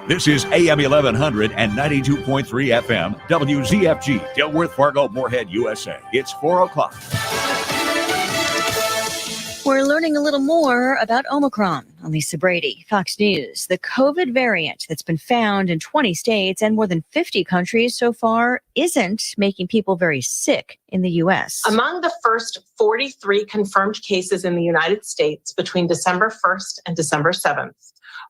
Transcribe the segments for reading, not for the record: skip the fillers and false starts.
This is AM 1100 and 92.3 FM, WZFG, Dilworth, Fargo, Moorhead, USA. It's 4 o'clock. We're learning a little more about Omicron. I'm Lisa Brady, Fox News. The COVID variant that's been found in 20 states and more than 50 countries so far isn't making people very sick in the U.S. Among the first 43 confirmed cases in the United States between December 1st and December 7th,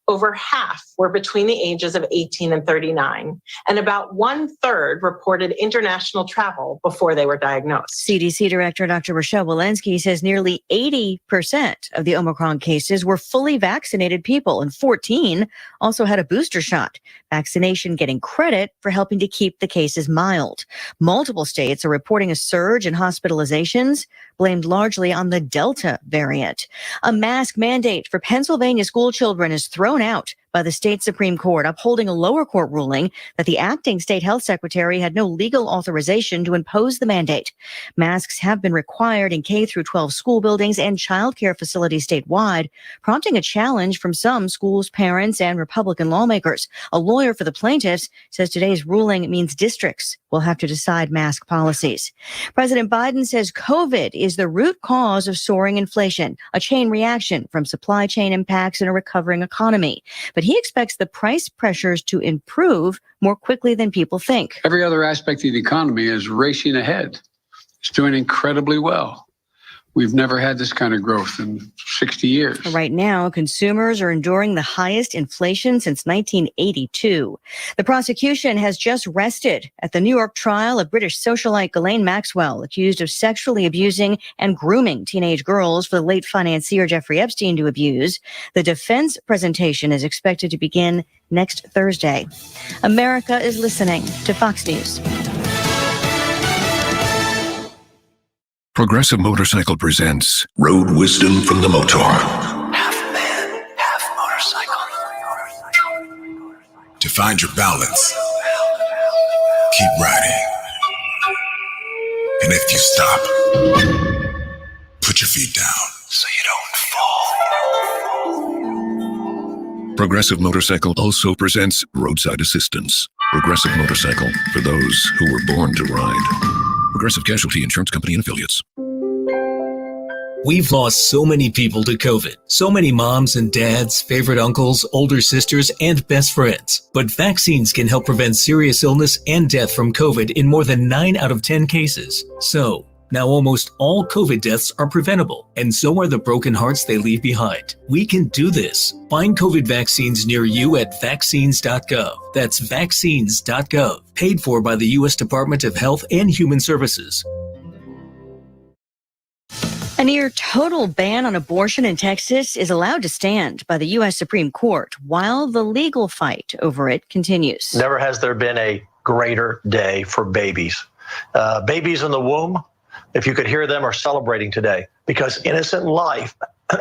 over half were between the ages of 18 and 39, and about 1/3 reported international travel before they were diagnosed. CDC Director Dr. Rochelle Walensky says nearly 80% of the Omicron cases were fully vaccinated people, and 14 also had a booster shot. Vaccination getting credit for helping to keep the cases mild. Multiple states are reporting a surge in hospitalizations, blamed largely on the Delta variant. A mask mandate for Pennsylvania school children is thrown out by the state Supreme Court, upholding a lower court ruling that the acting state health secretary had no legal authorization to impose the mandate. Masks have been required in K through 12 school buildings and childcare facilities statewide, prompting a challenge from some schools' parents and Republican lawmakers. A lawyer for the plaintiffs says today's ruling means districts will have to decide mask policies. President Biden says COVID is the root cause of soaring inflation, a chain reaction from supply chain impacts in a recovering economy. But he expects the price pressures to improve more quickly than people think. Every other aspect of the economy is racing ahead. It's doing incredibly well. We've never had this kind of growth in 60 years. Right now, consumers are enduring the highest inflation since 1982. The prosecution has just rested at the New York trial of British socialite Ghislaine Maxwell, accused of sexually abusing and grooming teenage girls for the late financier Jeffrey Epstein to abuse. The defense presentation is expected to begin next Thursday. America is listening to Fox News. Progressive Motorcycle presents Road Wisdom from the Motor. Half man, half motorcycle. To find your balance, keep riding. And if you stop, put your feet down So you don't fall. Progressive Motorcycle also presents Roadside Assistance. Progressive Motorcycle, for those who were born to ride. Progressive Casualty Insurance Company and Affiliates. We've lost so many people to COVID. So many moms and dads, favorite uncles, older sisters, and best friends. But vaccines can help prevent serious illness and death from COVID in more than 9 out of 10 cases. So, now almost all COVID deaths are preventable, and so are the broken hearts they leave behind. We can do this. Find COVID vaccines near you at vaccines.gov. That's vaccines.gov. Paid for by the U.S. Department of Health and Human Services. A near total ban on abortion in Texas is allowed to stand by the U.S. Supreme Court while the legal fight over it continues. Never has there been a greater day for babies. Babies in the womb, if you could hear them, are celebrating today because innocent life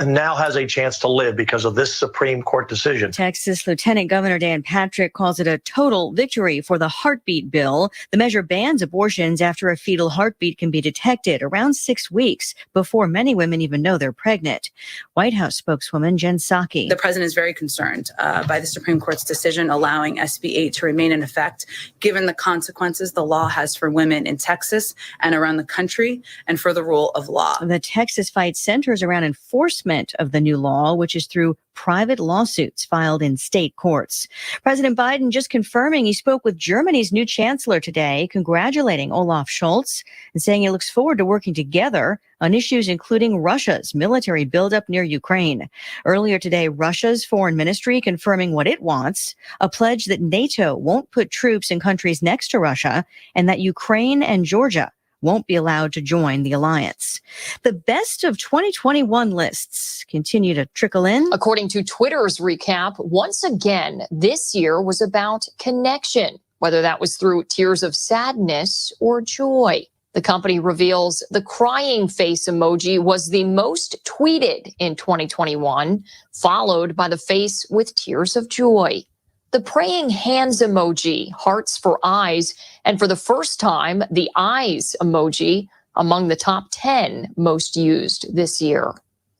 now has a chance to live because of this Supreme Court decision. Texas Lieutenant Governor Dan Patrick calls it a total victory for the heartbeat bill. The measure bans abortions after a fetal heartbeat can be detected around 6 weeks before many women even know they're pregnant. White House spokeswoman Jen Psaki. The president is very concerned by the Supreme Court's decision allowing SB 8 to remain in effect, given the consequences the law has for women in Texas and around the country and for the rule of law. The Texas fight centers around enforcement of the new law, which is through private lawsuits filed in state courts. President Biden just confirming he spoke with Germany's new chancellor today, congratulating Olaf Scholz and saying he looks forward to working together on issues including Russia's military buildup near Ukraine. Earlier today, Russia's foreign ministry confirming what it wants, a pledge that NATO won't put troops in countries next to Russia and that Ukraine and Georgia won't be allowed to join the alliance. The best of 2021 lists continue to trickle in. According to Twitter's recap, once again, this year was about connection, whether that was through tears of sadness or joy. The company reveals the crying face emoji was the most tweeted in 2021, followed by the face with tears of joy. The praying hands emoji, hearts for eyes, and for the first time, the eyes emoji among the top 10 most used this year.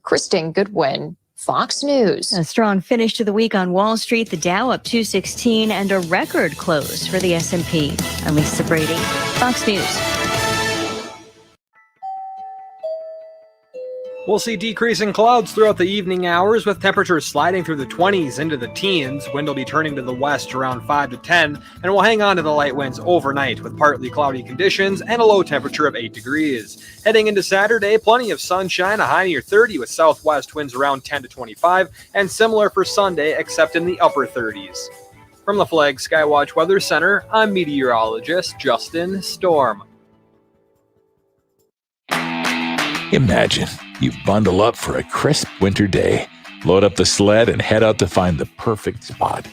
Kristen Goodwin, Fox News. A strong finish to the week on Wall Street. The Dow up 216 and a record close for the S&P. I'm Lisa Brady, Fox News. We'll see decreasing clouds throughout the evening hours, with temperatures sliding through the 20s into the teens. Wind will be turning to the west around 5 to 10, and we'll hang on to the light winds overnight with partly cloudy conditions and a low temperature of 8 degrees. Heading into Saturday, plenty of sunshine, a high near 30 with southwest winds around 10 to 25, and similar for Sunday except in the upper 30s. From the Flag Skywatch Weather Center, I'm meteorologist Justin Storm. Imagine you bundle up for a crisp winter day, load up the sled, and head out to find the perfect spot.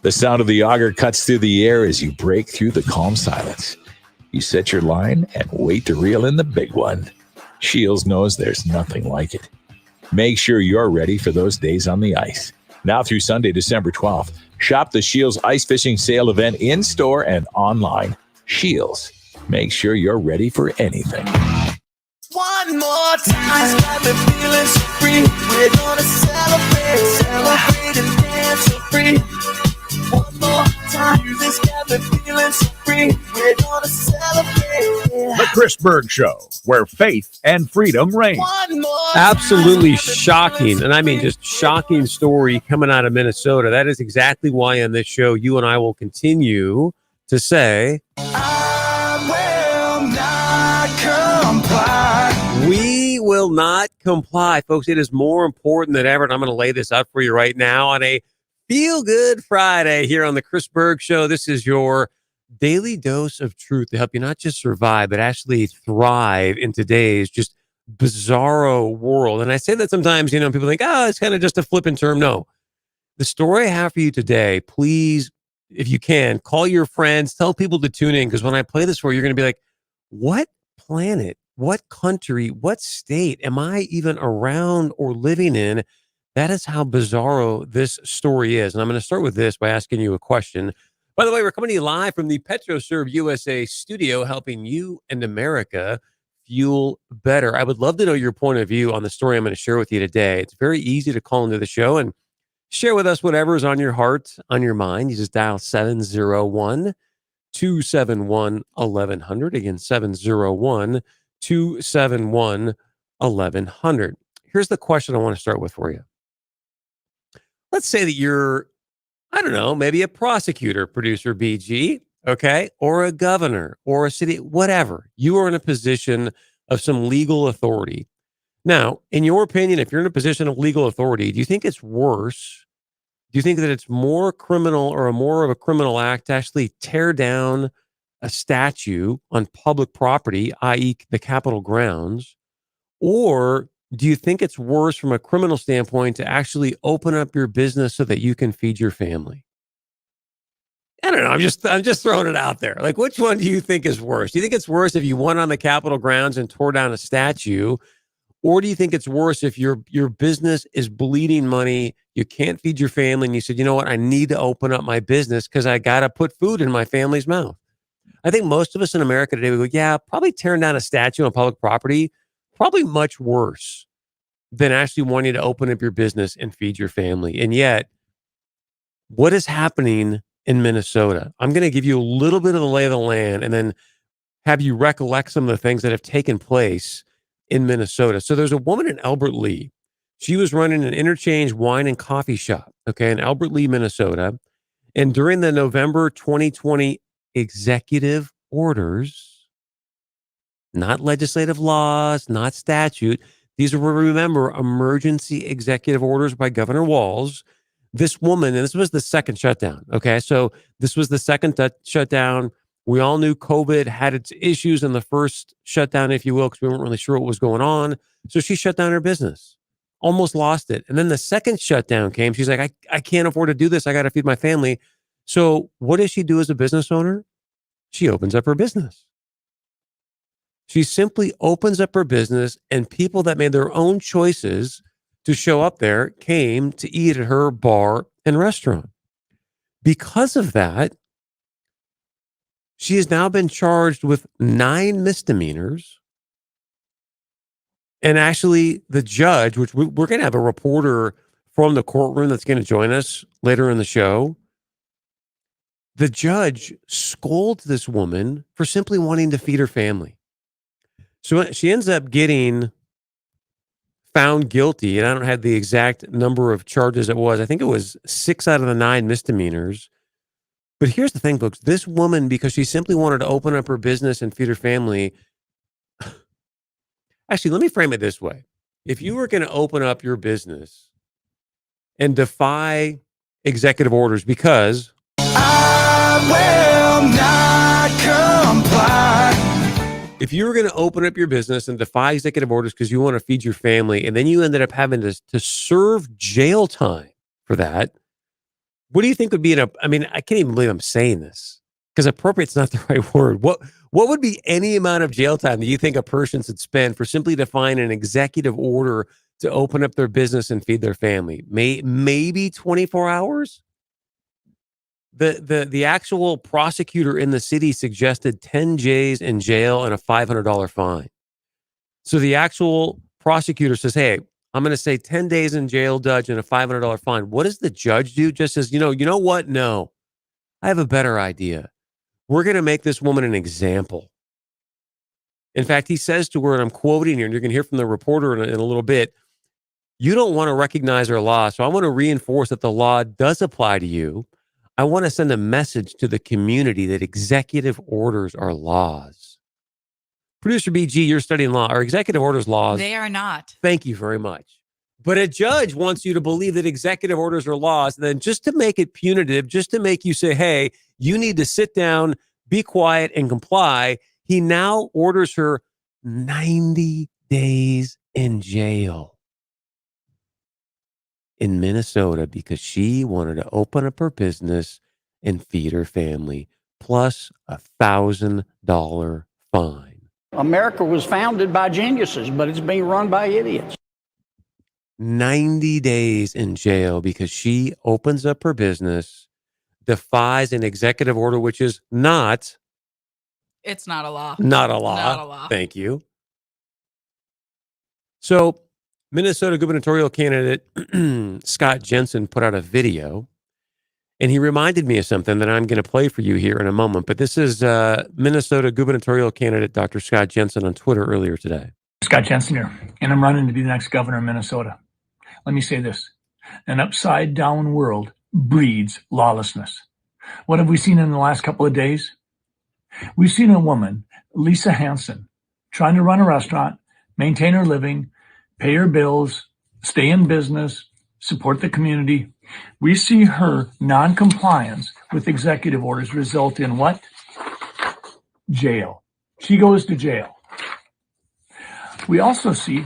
The sound of the auger cuts through the air as you break through the calm silence. You set your line and wait to reel in the big one. Shields knows there's nothing like it. Make sure you're ready for those days on the ice. Now through Sunday, December 12th, shop the Shields Ice Fishing Sale event in-store and online. Shields, make sure you're ready for anything. One more time, got me feeling so free. We're gonna celebrate and dance so free. One more time, this got me feeling so free. We're gonna celebrate. The Chris Berg Show, where faith and freedom reign. Absolutely shocking, and I mean just shocking story coming out of Minnesota. That is exactly why on this show, you and I will continue to say, we will not comply, folks. It is more important than ever, and I'm going to lay this out for you right now on a Feel Good Friday here on the Chris Berg Show. This is your daily dose of truth to help you not just survive, but actually thrive in today's just bizarro world. And I say that sometimes, people think, oh, it's kind of just a flippant term. No. The story I have for you today, please, if you can, call your friends, tell people to tune in, because when I play this for you, you're going to be like, what planet? What country, what state am I even around or living in? That is how bizarro this story is. And I'm going to start with this by asking you a question. By the way, we're coming to you live from the PetroServe USA studio, helping you and America fuel better. I would love to know your point of view on the story I'm going to share with you today. It's very easy to call into the show and share with us whatever is on your heart, on your mind. You just dial 701-271-1100. Again, 701-271-1100. Here's the question I want to start with for you. Let's say that you're, I don't know, maybe a prosecutor, producer BG, okay, or a governor or a city, whatever. You are in a position of some legal authority. Now, in your opinion, if you're in a position of legal authority, do you think it's worse? Do you think that it's more criminal or more of a criminal act to actually tear down a statue on public property, i.e. the Capitol grounds? Or do you think it's worse from a criminal standpoint to actually open up your business so that you can feed your family? I don't know. I'm just throwing it out there. Like, which one do you think is worse? Do you think it's worse if you went on the Capitol grounds and tore down a statue? Or do you think it's worse if your business is bleeding money, you can't feed your family, and you said, you know what, I need to open up my business because I got to put food in my family's mouth? I think most of us in America today, we go, yeah, probably tearing down a statue on public property, probably much worse than actually wanting to open up your business and feed your family. And yet, what is happening in Minnesota? I'm going to give you a little bit of the lay of the land and then have you recollect some of the things that have taken place in Minnesota. So there's a woman in Albert Lea. She was running an interchange wine and coffee shop, okay, in Albert Lea, Minnesota. And during the November 2020 executive orders, not legislative laws, not statute. These are, remember, emergency executive orders by Governor Walz. This woman, and this was the second shutdown, okay? So this was the second shutdown. We all knew COVID had its issues in the first shutdown, if you will, because we weren't really sure what was going on. So she shut down her business, almost lost it. And then the second shutdown came. She's like, I can't afford to do this. I got to feed my family. So what does she do as a business owner? She opens up her business. She simply opens up her business, and people that made their own choices to show up there came to eat at her bar and restaurant. Because of that, she has now been charged with 9 misdemeanors. And actually, the judge, which we're going to have a reporter from the courtroom that's going to join us later in the show. The judge scolds this woman for simply wanting to feed her family. So she ends up getting found guilty, and I don't have the exact number of charges it was. I think it was 6 out of the 9 misdemeanors. But here's the thing, folks. This woman, because she simply wanted to open up her business and feed her family. Actually, let me frame it this way. If you were going to open up your business and defy executive orders because I will not comply. If you were going to open up your business and defy executive orders because you want to feed your family, and then you ended up having to serve jail time for that, what do you think would be I mean, I can't even believe I'm saying this because appropriate's not the right word. What would be any amount of jail time that you think a person should spend for simply defying an executive order to open up their business and feed their family? Maybe 24 hours? The actual prosecutor in the city suggested 10 days in jail and a $500 fine. So the actual prosecutor says, hey, I'm going to say 10 days in jail, Judge, and a $500 fine. What does the judge do? Just says, you know what? No, I have a better idea. We're going to make this woman an example. In fact, he says to her, and I'm quoting here, and you're going to hear from the reporter in a little bit, you don't want to recognize our law, so I want to reinforce that the law does apply to you. I want to send a message to the community that executive orders are laws. Producer BG, you're studying law. Are executive orders laws? They are not. Thank you very much. But a judge wants you to believe that executive orders are laws. And then just to make it punitive, just to make you say, hey, you need to sit down, be quiet, and comply, he now orders her 90 days in jail in Minnesota because wanted to open up her business and feed her family, plus a $1,000 fine. America was founded by geniuses, but it's being run by idiots. 90 days in jail because she opens up her business, defies an executive order, which is not. It's not a law. Not a law. Not a law. Thank you. So, Minnesota gubernatorial candidate Scott Jensen put out a video, and he reminded me of something that I'm going to play for you here in a moment. But this is Minnesota gubernatorial candidate Dr. Scott Jensen on Twitter earlier today. Scott Jensen here, and I'm running to be the next governor of Minnesota. Let me say this. An upside-down world breeds lawlessness. What have we seen in the last couple of days? We've seen a woman, Lisa Hansen, trying to run a restaurant, maintain her living, pay her bills, stay in business, support the community. We see her non-compliance with executive orders result in what? Jail. She goes to jail. We also see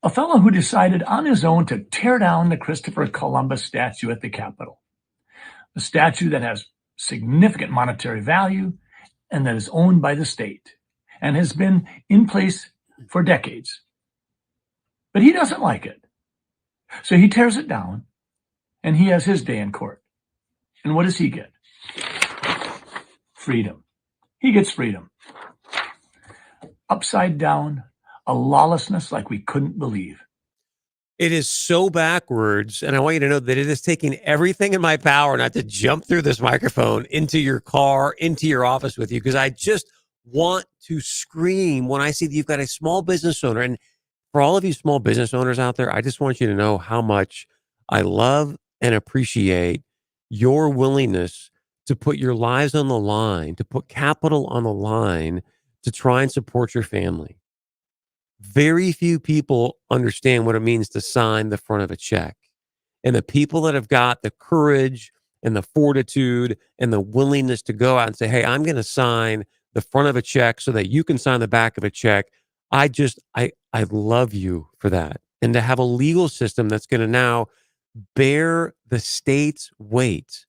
a fellow who decided on his own to tear down the Christopher Columbus statue at the Capitol, a statue that has significant monetary value and that is owned by the state and has been in place for decades. But he doesn't like it. So he tears it down and he has his day in court. And what does he get? Freedom. He gets freedom. Upside down, a lawlessness like we couldn't believe. It is so backwards, and I want you to know that it is taking everything in my power not to jump through this microphone into your car, into your office with you, because I just want to scream when I see that you've got a small business owner. And for all of you small business owners out there, I just want you to know how much I love and appreciate your willingness to put your lives on the line, to put capital on the line, to try and support your family. Very few people understand what it means to sign the front of a check. And the people that have got the courage and the fortitude and the willingness to go out and say, hey, I'm going to sign the front of a check so that you can sign the back of a check. I love you for that. And to have a legal system that's going to now bear the state's weight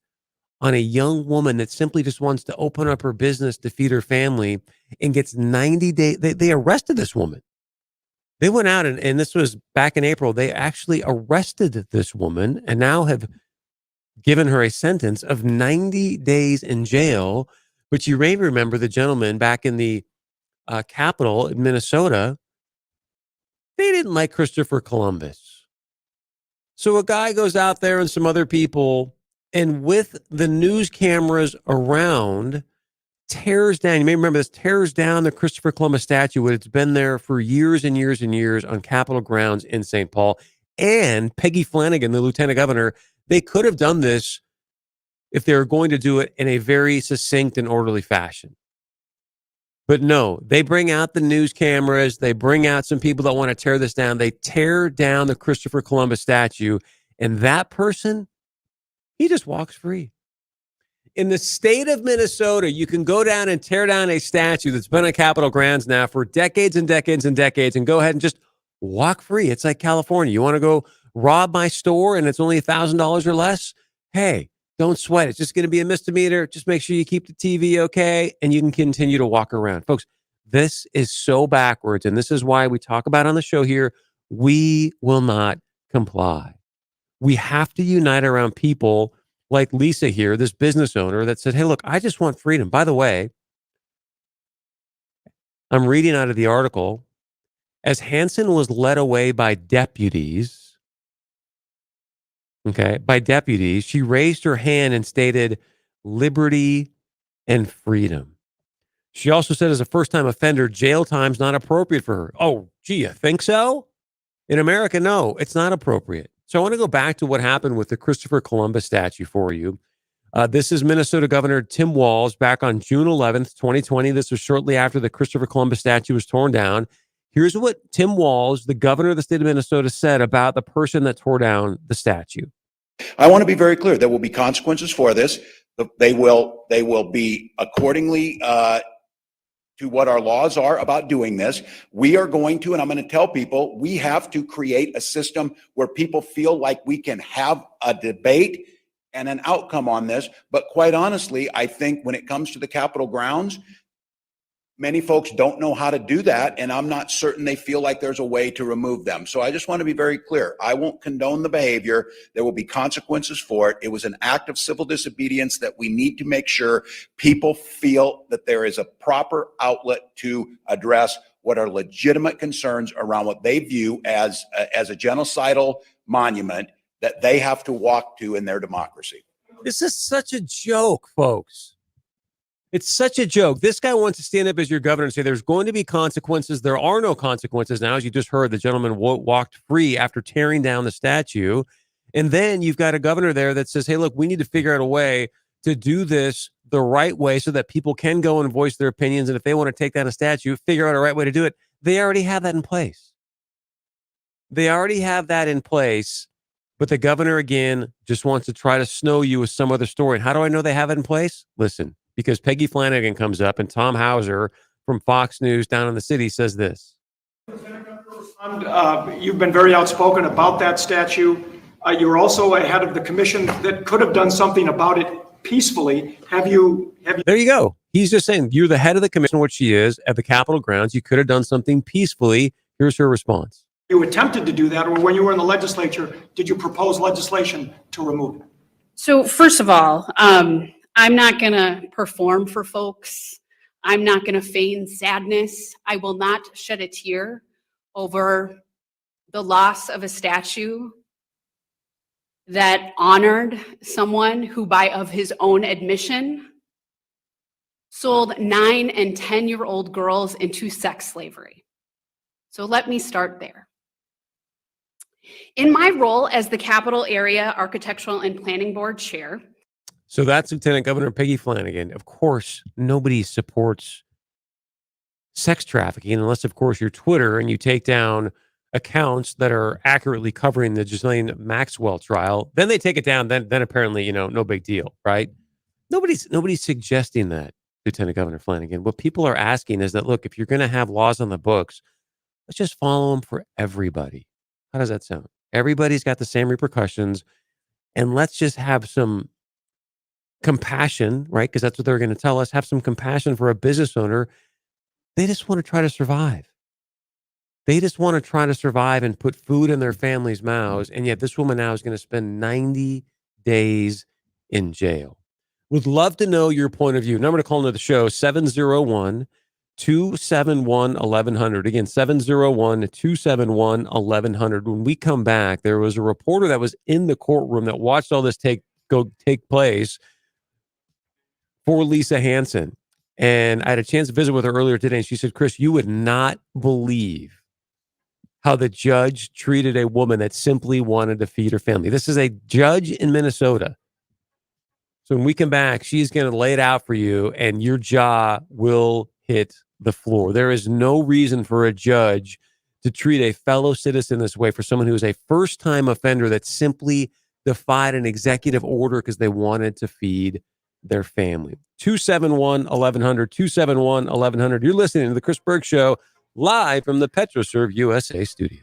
on a young woman that simply just wants to open up her business to feed her family and gets 90 days. They arrested this woman. They went out and this was back in April. They actually arrested this woman and now have given her a sentence of 90 days in jail. But you may remember the gentleman back in the Capitol in Minnesota. They didn't like Christopher Columbus. So a guy goes out there and some other people, and with the news cameras around, tears down. You may remember this, tears down the Christopher Columbus statue. It's been there for years and years and years on Capitol grounds in St. Paul. And Peggy Flanagan, the lieutenant governor, they could have done this if they were going to do it in a very succinct and orderly fashion. But no, they bring out the news cameras. They bring out some people that want to tear this down. They tear down the Christopher Columbus statue. And that person, he just walks free. In the state of Minnesota, you can go down and tear down a statue that's been on Capitol grounds now for decades and decades and decades and go ahead and just walk free. It's like California. You want to go rob my store and it's only $1,000 or less? Hey, don't sweat. It's just going to be a misdemeanor. Just make sure you keep the TV okay and you can continue to walk around. Folks, this is so backwards, and this is why we talk about on the show here, we will not comply. We have to unite around people like Lisa here, this business owner that said, hey, look, I just want freedom. By the way, I'm reading out of the article. As Hansen was led away by deputies, she raised her hand and stated liberty and freedom. She also said as a first-time offender, jail time's not appropriate for her. Oh, gee, you think so? In America, no, it's not appropriate. So I want to go back to what happened with the Christopher Columbus statue for you. This is Minnesota Governor Tim Walz back on June 11th, 2020. This was shortly after the Christopher Columbus statue was torn down. Here's what Tim Walz, the governor of the state of Minnesota, said about the person that tore down the statue. I want to be very clear. There will be consequences for this. They will be accordingly to what our laws are about doing this. We are going to, and I'm going to tell people, we have to create a system where people feel like we can have a debate and an outcome on this. But quite honestly, I think when it comes to the Capitol grounds, many folks don't know how to do that, and I'm not certain they feel like there's a way to remove them. So I just want to be very clear. I won't condone the behavior. There will be consequences for it. It was an act of civil disobedience that we need to make sure people feel that there is a proper outlet to address what are legitimate concerns around what they view as a genocidal monument that they have to walk to in their democracy. This is such a joke, folks. It's such a joke. This guy wants to stand up as your governor and say there's going to be consequences. There are no consequences now. As you just heard, the gentleman walked free after tearing down the statue. And then you've got a governor there that says, hey, look, we need to figure out a way to do this the right way so that people can go and voice their opinions. And if they want to take down a statue, figure out a right way to do it. They already have that in place. They already have that in place. But the governor, again, just wants to try to snow you with some other story. And how do I know they have it in place? Listen. Because Peggy Flanagan comes up and Tom Hauser from Fox News down in the city says this. You've been very outspoken about that statue. You're also ahead of the commission that could have done something about it peacefully. Have you? There you go. He's just saying you're the head of the commission, which she is, at the Capitol grounds. You could have done something peacefully. Here's her response. You attempted to do that, or when you were in the legislature, did you propose legislation to remove it? So first of all, I'm not going to perform for folks. I'm not going to feign sadness. I will not shed a tear over the loss of a statue that honored someone who, by of his own admission, sold 9 and 10-year-old girls into sex slavery. So let me start there. In my role as the Capital Area Architectural and Planning Board Chair, so that's Lieutenant Governor Peggy Flanagan. Of course, nobody supports sex trafficking unless, of course, you're Twitter and you take down accounts that are accurately covering the Ghislaine Maxwell trial. Then they take it down. Then apparently, no big deal, right? Nobody's suggesting that, Lieutenant Governor Flanagan. What people are asking is that, look, if you're going to have laws on the books, let's just follow them for everybody. How does that sound? Everybody's got the same repercussions, and let's just have some compassion, right? Because that's what they're going to tell us. Have some compassion for a business owner. They just want to try to survive. They just want to try to survive and put food in their families' mouths. And yet this woman now is going to spend 90 days in jail. Would love to know your point of view. Number to call into the show, 701 271-1100. Again, 701-271-1100. When we come back, there was a reporter that was in the courtroom that watched all this take place for Lisa Hansen. And I had a chance to visit with her earlier today, and she said, Chris, you would not believe how the judge treated a woman that simply wanted to feed her family. This is a judge in Minnesota. So when we come back, she's going to lay it out for you, and your jaw will hit the floor. There is no reason for a judge to treat a fellow citizen this way, for someone who is a first-time offender that simply defied an executive order because they wanted to feed their family. 271-1100, 271-1100. You're listening to The Chris Berg Show, live from the PetroServe USA studio.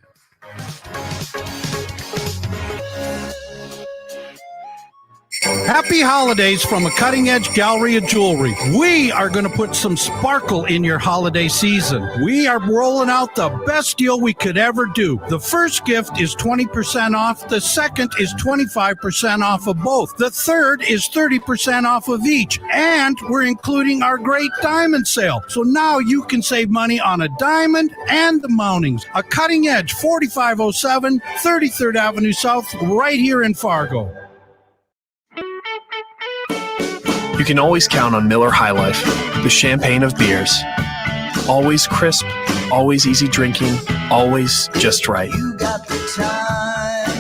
Happy holidays from a cutting-edge gallery of jewelry. We are going to put some sparkle in your holiday season. We are rolling out the best deal we could ever do. The first gift is 20% off. The second is 25% off of both. The third is 30% off of each. And we're including our great diamond sale. So now you can save money on a diamond and the mountings. A cutting-edge 4507 33rd Avenue South right here in Fargo. You can always count on Miller High Life, the champagne of beers. Always crisp, always easy drinking, always just right.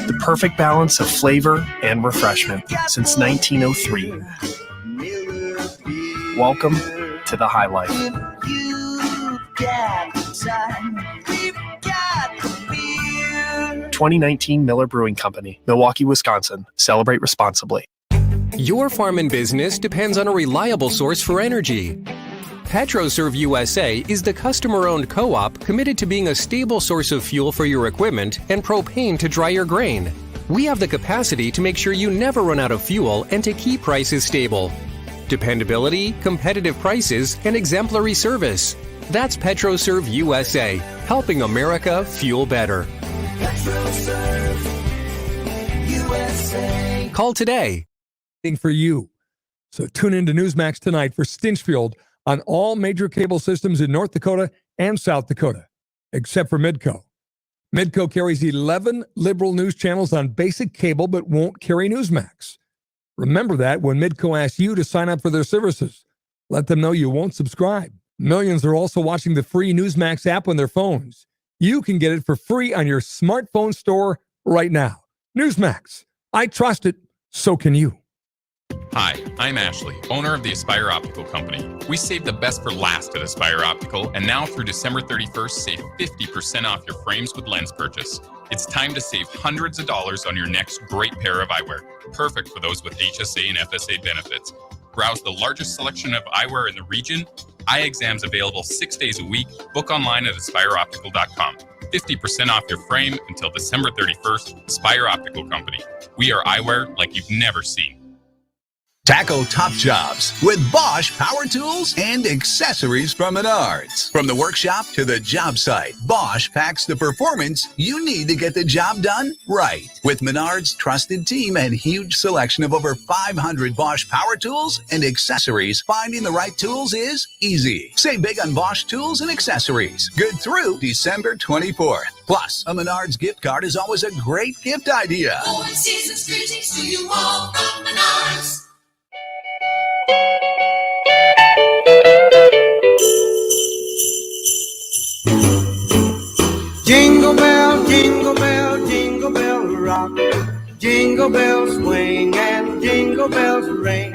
The perfect balance of flavor and refreshment since 1903. Welcome to the High Life. 2019 Miller Brewing Company, Milwaukee, Wisconsin. Celebrate responsibly. Your farm and business depends on a reliable source for energy. PetroServe USA is the customer-owned co-op committed to being a stable source of fuel for your equipment and propane to dry your grain. We have the capacity to make sure you never run out of fuel and to keep prices stable. Dependability, competitive prices, and exemplary service. That's PetroServe USA, helping America fuel better. PetroServe USA. Call today. For you. So tune into Newsmax tonight for Stinchfield on all major cable systems in North Dakota and South Dakota, except for Midco. Midco carries 11 liberal news channels on basic cable but won't carry Newsmax. Remember that when Midco asks you to sign up for their services. Let them know you won't subscribe. Millions are also watching the free Newsmax app on their phones. You can get it for free on your smartphone store right now. Newsmax. I trust it. So can you. Hi, I'm Ashley, owner of the Aspire Optical Company. We saved the best for last at Aspire Optical, and now through December 31st, save 50% off your frames with lens purchase. It's time to save hundreds of dollars on your next great pair of eyewear, perfect for those with HSA and FSA benefits. Browse the largest selection of eyewear in the region, eye exams available 6 days a week, book online at aspireoptical.com. 50% off your frame until December 31st, Aspire Optical Company. We are eyewear like you've never seen. Tackle top jobs with Bosch power tools and accessories from Menards. From the workshop to the job site, Bosch packs the performance you need to get the job done right. With Menards' trusted team and huge selection of over 500 Bosch power tools and accessories, finding the right tools is easy. Save big on Bosch tools and accessories. Good through December 24th. Plus, a Menards gift card is always a great gift idea. All the season's greetings to you all from Menards. Jingle bell, jingle bell, jingle bell rock. Jingle bells swing and jingle bells ring.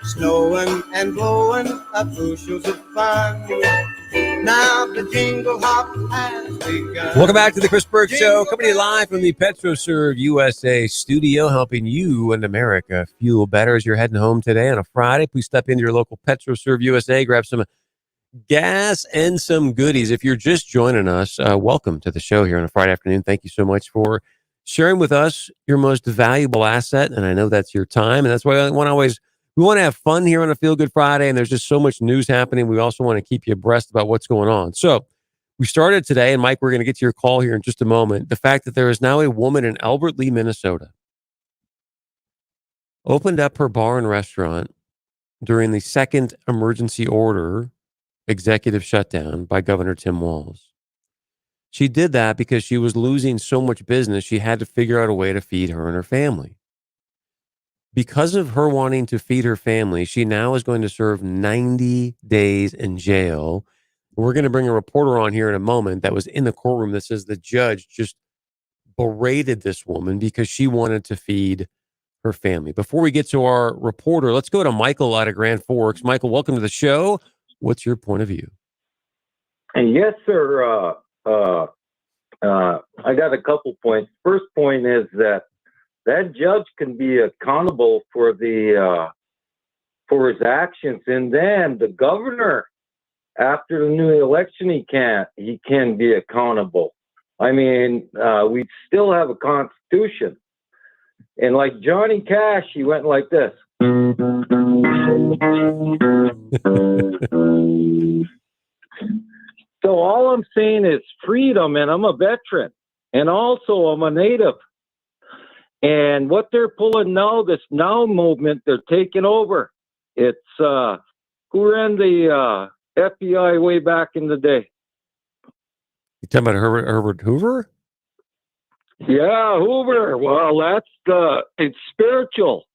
Snowing and blowing up bushels of fun. Now the jingle hop has begun. Welcome back to the Chris Berg Show, coming to you live from the PetroServe USA studio, helping you and America fuel better as you're heading home today on a Friday. Please step into your local PetroServe USA, grab some gas and some goodies. If you're just joining us, welcome to the show here on a Friday afternoon. Thank you so much for sharing with us your most valuable asset, and I know that's your time, and that's why we want to have fun here on a Feel Good Friday, and there's just so much news happening. We also want to keep you abreast about what's going on. So we started today, and Mike, we're going to get to your call here in just a moment. The fact that there is now a woman in Albert Lea, Minnesota, opened up her bar and restaurant during the second emergency order executive shutdown by Governor Tim Walz. She did that because she was losing so much business, she had to figure out a way to feed her and her family. Because of her wanting to feed her family, she now is going to serve 90 days in jail. We're going to bring a reporter on here in a moment that was in the courtroom that says the judge just berated this woman because she wanted to feed her family. Before we get to our reporter, let's go to Michael out of Grand Forks. Michael, welcome to the show. What's your point of view? Yes, sir. I got a couple points. First point is that judge can be accountable for his actions, and then the governor, after the new election, he can be accountable. I mean, we still have a constitution, and like Johnny Cash, he went like this. So all I'm saying is freedom, and I'm a veteran, and also I'm a native. And what they're pulling now, this now movement, they're taking over. It's who ran the FBI way back in the day? You talking about Herbert Hoover? Yeah, Hoover. Well, that's it's spiritual.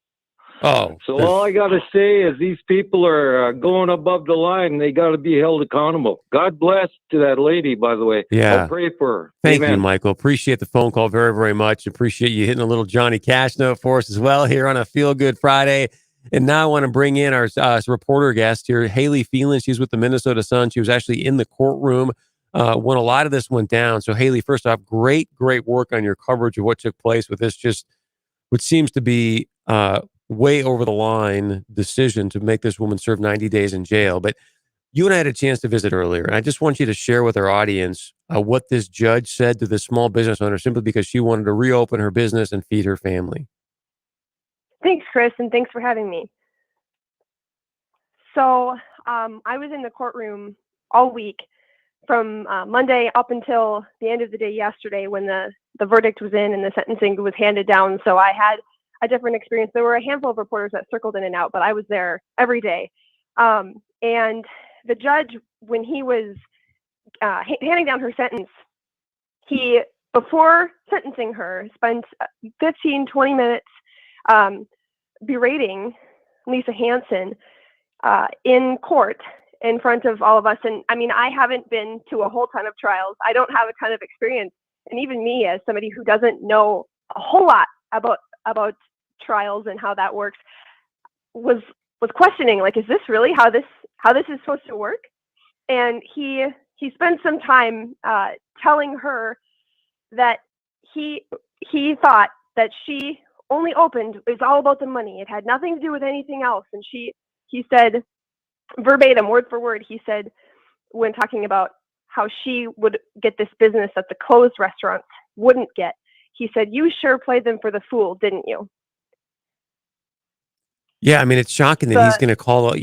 Oh. So all I got to say is these people are going above the line. They got to be held accountable. God bless to that lady, by the way. Yeah. I'll pray for her. Thank Amen. you, Michael. Appreciate the phone call very, very much. Appreciate you hitting a little Johnny Cash note for us as well here on a Feel Good Friday. And now I want to bring in our reporter guest here, Haley Phelan. She's with the Minnesota Sun. She was actually in the courtroom when a lot of this went down. So, Haley, first off, great work on your coverage of what took place with this, just what seems to be way over the line decision to make this woman serve 90 days in jail. But you and I had a chance to visit earlier, and I just want you to share with our audience what this judge said to this small business owner simply because she wanted to reopen her business and feed her family. Thanks, Chris, and thanks for having me. So I was in the courtroom all week from Monday up until the end of the day yesterday when the verdict was in and the sentencing was handed down. So I had a different experience. There were a handful of reporters that circled in and out, but I was there every day. And the judge, when he was handing down her sentence, he, before sentencing her, spent 15, 20 minutes berating Lisa Hansen in court in front of all of us. And I mean, I haven't been to a whole ton of trials. I don't have a ton of experience. And even me, as somebody who doesn't know a whole lot about trials and how that works, was questioning, like, is this really how this is supposed to work? And he spent some time telling her that he thought that she only opened, it was all about the money. It had nothing to do with anything else. And he said verbatim, word for word, he said, when talking about how she would get this business that the closed restaurants wouldn't get, he said, "You sure played them for the fool, didn't you?" Yeah, I mean, it's shocking that he's going to call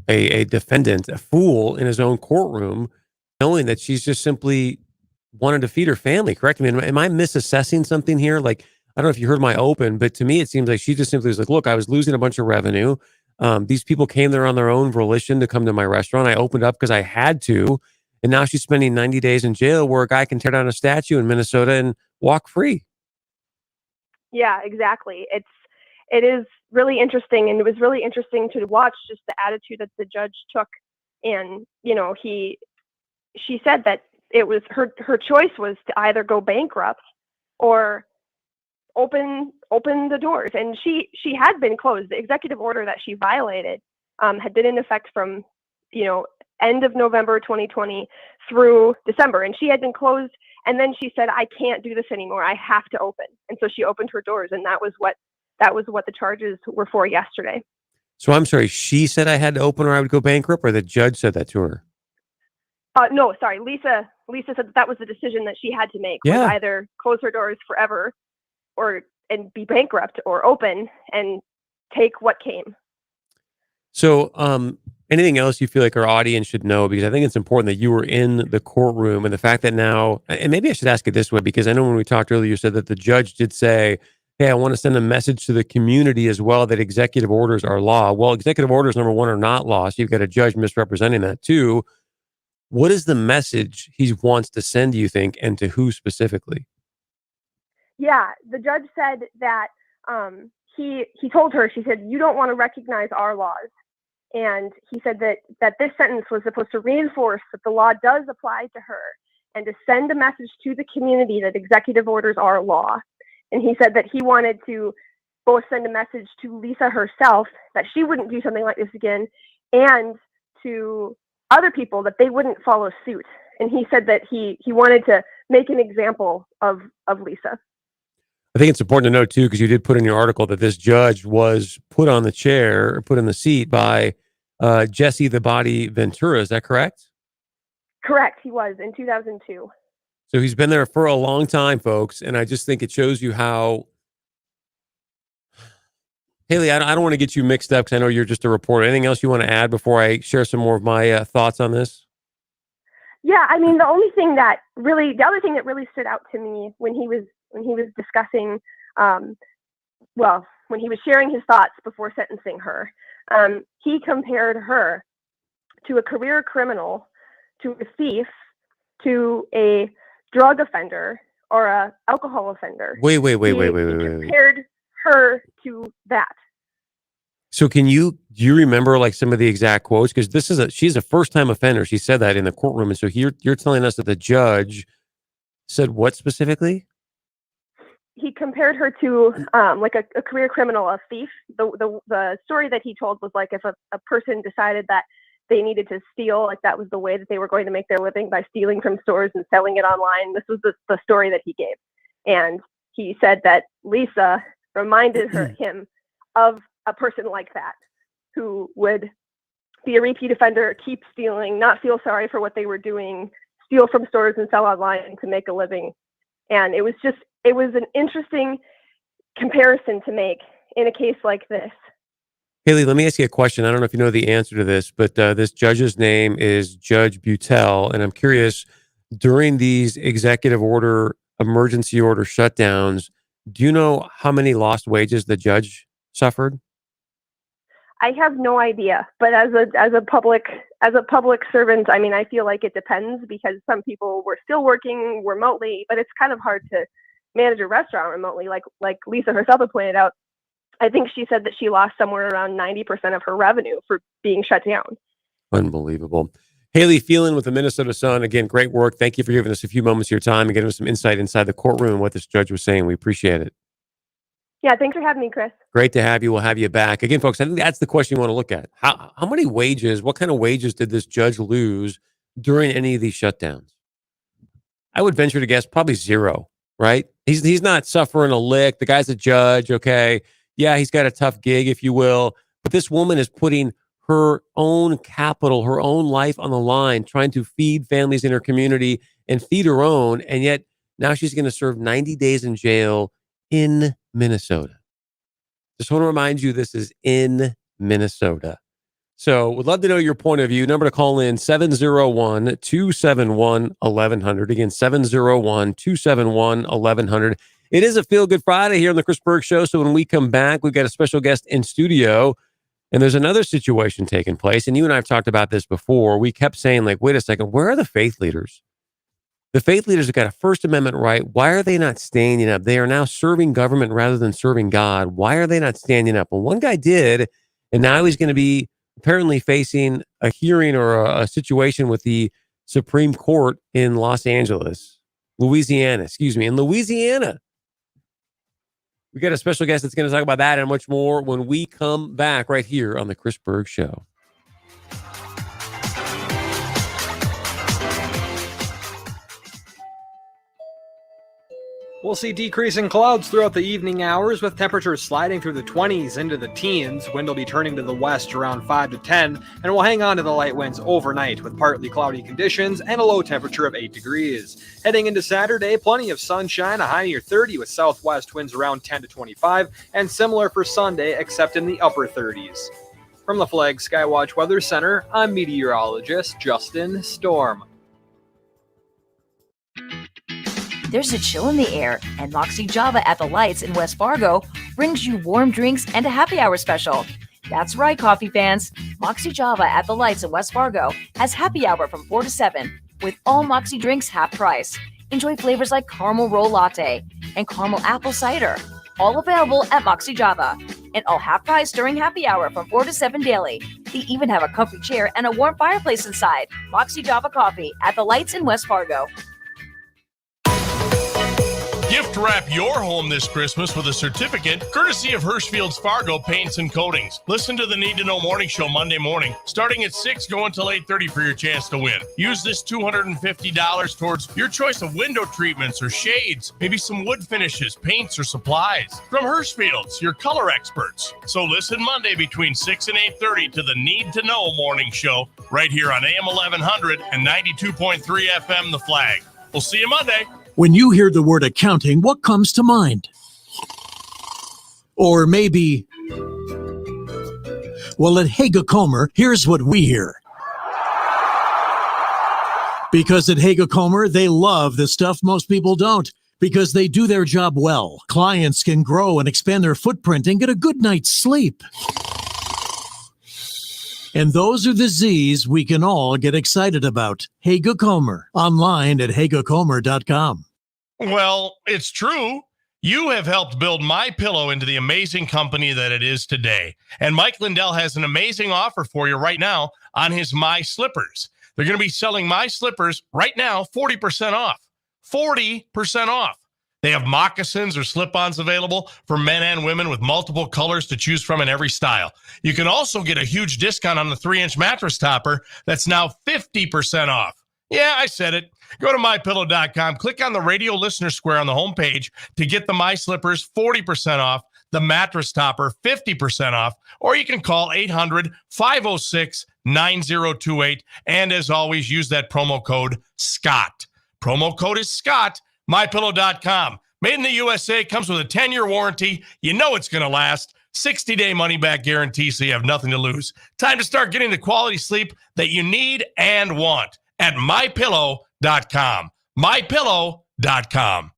a defendant a fool in his own courtroom, knowing that she's just simply wanted to feed her family, correct? I mean, am I misassessing something here? Like, I don't know if you heard my open, but to me, it seems like she just simply was like, look, I was losing a bunch of revenue. These people came there on their own volition to come to my restaurant. I opened up because I had to. And now she's spending 90 days in jail where a guy can tear down a statue in Minnesota and walk free. Yeah, exactly. It is really interesting. And it was really interesting to watch just the attitude that the judge took. And, she said that it was her choice was to either go bankrupt or open the doors. And she had been closed. The executive order that she violated had been in effect from, end of November 2020 through December. And she had been closed. And then she said, I can't do this anymore. I have to open. And so she opened her doors. And that was what the charges were for yesterday. So I'm sorry, she said I had to open or I would go bankrupt, or the judge said that to her? No, sorry. Lisa said that was the decision that she had to make. Yeah. Was either close her doors forever and be bankrupt, or open and take what came. So anything else you feel like our audience should know? Because I think it's important that you were in the courtroom, and the fact that now, and maybe I should ask it this way, because I know when we talked earlier, you said that the judge did say, hey, I want to send a message to the community as well that executive orders are law. Well, executive orders, number one, are not law. So you've got a judge misrepresenting that too. What is the message he wants to send, do you think, and to who specifically? Yeah, the judge said that he told her, she said, you don't want to recognize our laws. And he said that this sentence was supposed to reinforce that the law does apply to her and to send a message to the community that executive orders are law. And he said that he wanted to both send a message to Lisa herself that she wouldn't do something like this again, and to other people that they wouldn't follow suit. And he said that he wanted to make an example of Lisa. I think it's important to note, too, because you did put in your article that this judge was put on the chair, or put in the seat by Jesse the Body Ventura. Is that correct? Correct. He was in 2002. So he's been there for a long time, folks. And I just think it shows you how... Haley, I don't want to get you mixed up because I know you're just a reporter. Anything else you want to add before I share some more of my thoughts on this? Yeah, I mean, the other thing that really stood out to me when he was discussing, when he was sharing his thoughts before sentencing her, he compared her to a career criminal, to a thief, to a drug offender, or a alcohol offender. Wait. He compared her to that. So do you remember like some of the exact quotes? Because she's a first-time offender. She said that in the courtroom. And so you're telling us that the judge said what specifically? He compared her to like a career criminal, a thief. The story that he told was like if a person decided that they needed to steal, like that was the way that they were going to make their living, by stealing from stores and selling it online. This was the story that he gave. And he said that Lisa reminded him of a person like that, who would be a repeat offender, keep stealing, not feel sorry for what they were doing, steal from stores and sell online to make a living. And it was an interesting comparison to make in a case like this. Haley, let me ask you a question. I don't know if you know the answer to this, but this judge's name is Judge Butel. And I'm curious, during these executive order, emergency order shutdowns, do you know how many lost wages the judge suffered? I have no idea, but as a public servant, I mean, I feel like it depends, because some people were still working remotely, but it's kind of hard to manage a restaurant remotely. Like Lisa herself had pointed out, I think she said that she lost somewhere around 90% of her revenue for being shut down. Unbelievable. Haley Phelan with the Minnesota Sun. Again, great work. Thank you for giving us a few moments of your time and getting us some insight inside the courtroom and what this judge was saying. We appreciate it. Yeah, thanks for having me, Chris. Great to have you. We'll have you back. Again, folks, I think that's the question you want to look at. How many wages, what kind of wages did this judge lose during any of these shutdowns? I would venture to guess probably zero, right? He's not suffering a lick. The guy's a judge, okay? Yeah, he's got a tough gig, if you will. But this woman is putting her own capital, her own life on the line, trying to feed families in her community and feed her own. And yet now she's going to serve 90 days in jail in Minnesota. Just want to remind you, this is in Minnesota. So would love to know your point of view. Number to call in, 701-271-1100. Again, 701-271-1100. It is a Feel Good Friday here on the Chris Berg Show. So when we come back, we've got a special guest in studio. And there's another situation taking place. And you and I have talked about this before. We kept saying, like, wait a second, where are the faith leaders? The faith leaders have got a First Amendment right. Why are they not standing up? They are now serving government rather than serving God. Why are they not standing up? Well, one guy did, and now he's going to be apparently facing a hearing or a situation with the Supreme Court in Louisiana. We got a special guest that's going to talk about that and much more when we come back right here on the Chris Berg Show. We'll see decreasing clouds throughout the evening hours, with temperatures sliding through the 20s into the teens. Wind will be turning to the west around 5 to 10, and we'll hang on to the light winds overnight with partly cloudy conditions and a low temperature of 8 degrees. Heading into Saturday, plenty of sunshine, a high near 30 with southwest winds around 10 to 25, and similar for Sunday except in the upper 30s. From the Flag Skywatch Weather Center, I'm meteorologist Justin Storm. There's a chill in the air, and Moxie Java at the Lights in West Fargo brings you warm drinks and a happy hour special. That's right, coffee fans. Moxie Java at the Lights in West Fargo has happy hour from 4 to 7 with all Moxie drinks half price. Enjoy flavors like caramel roll latte and caramel apple cider. All available at Moxie Java. And all half price during happy hour from 4 to 7 daily. They even have a comfy chair and a warm fireplace inside. Moxie Java Coffee at the Lights in West Fargo. Gift wrap your home this Christmas with a certificate courtesy of Hirschfield's Fargo Paints and Coatings. Listen to the Need to Know Morning Show Monday morning, starting at 6, go until 8:30 for your chance to win. Use this $250 towards your choice of window treatments or shades, maybe some wood finishes, paints, or supplies. From Hirschfield's, your color experts. So listen Monday between 6 and 8:30 to the Need to Know Morning Show right here on AM 1100 and 92.3 FM The Flag. We'll see you Monday. When you hear the word accounting, what comes to mind? Or maybe, well, at Haga Comer, here's what we hear. Because at Haga Comer, they love the stuff most people don't. Because they do their job well. Clients can grow and expand their footprint and get a good night's sleep. And those are the Z's we can all get excited about. Haga Comer. Online at hagacomer.com. Well, it's true. You have helped build MyPillow into the amazing company that it is today. And Mike Lindell has an amazing offer for you right now on his My Slippers. They're going to be selling My Slippers right now 40% off. 40% off. They have moccasins or slip-ons available for men and women with multiple colors to choose from in every style. You can also get a huge discount on the 3-inch mattress topper that's now 50% off. Yeah, I said it. Go to MyPillow.com, click on the radio listener square on the homepage to get the My Slippers 40% off, the mattress topper 50% off, or you can call 800-506-9028. And as always, use that promo code SCOTT. Promo code is SCOTT, MyPillow.com. Made in the USA, comes with a 10-year warranty. You know it's going to last. 60-day money-back guarantee, so you have nothing to lose. Time to start getting the quality sleep that you need and want at MyPillow.com. MyPillow.com.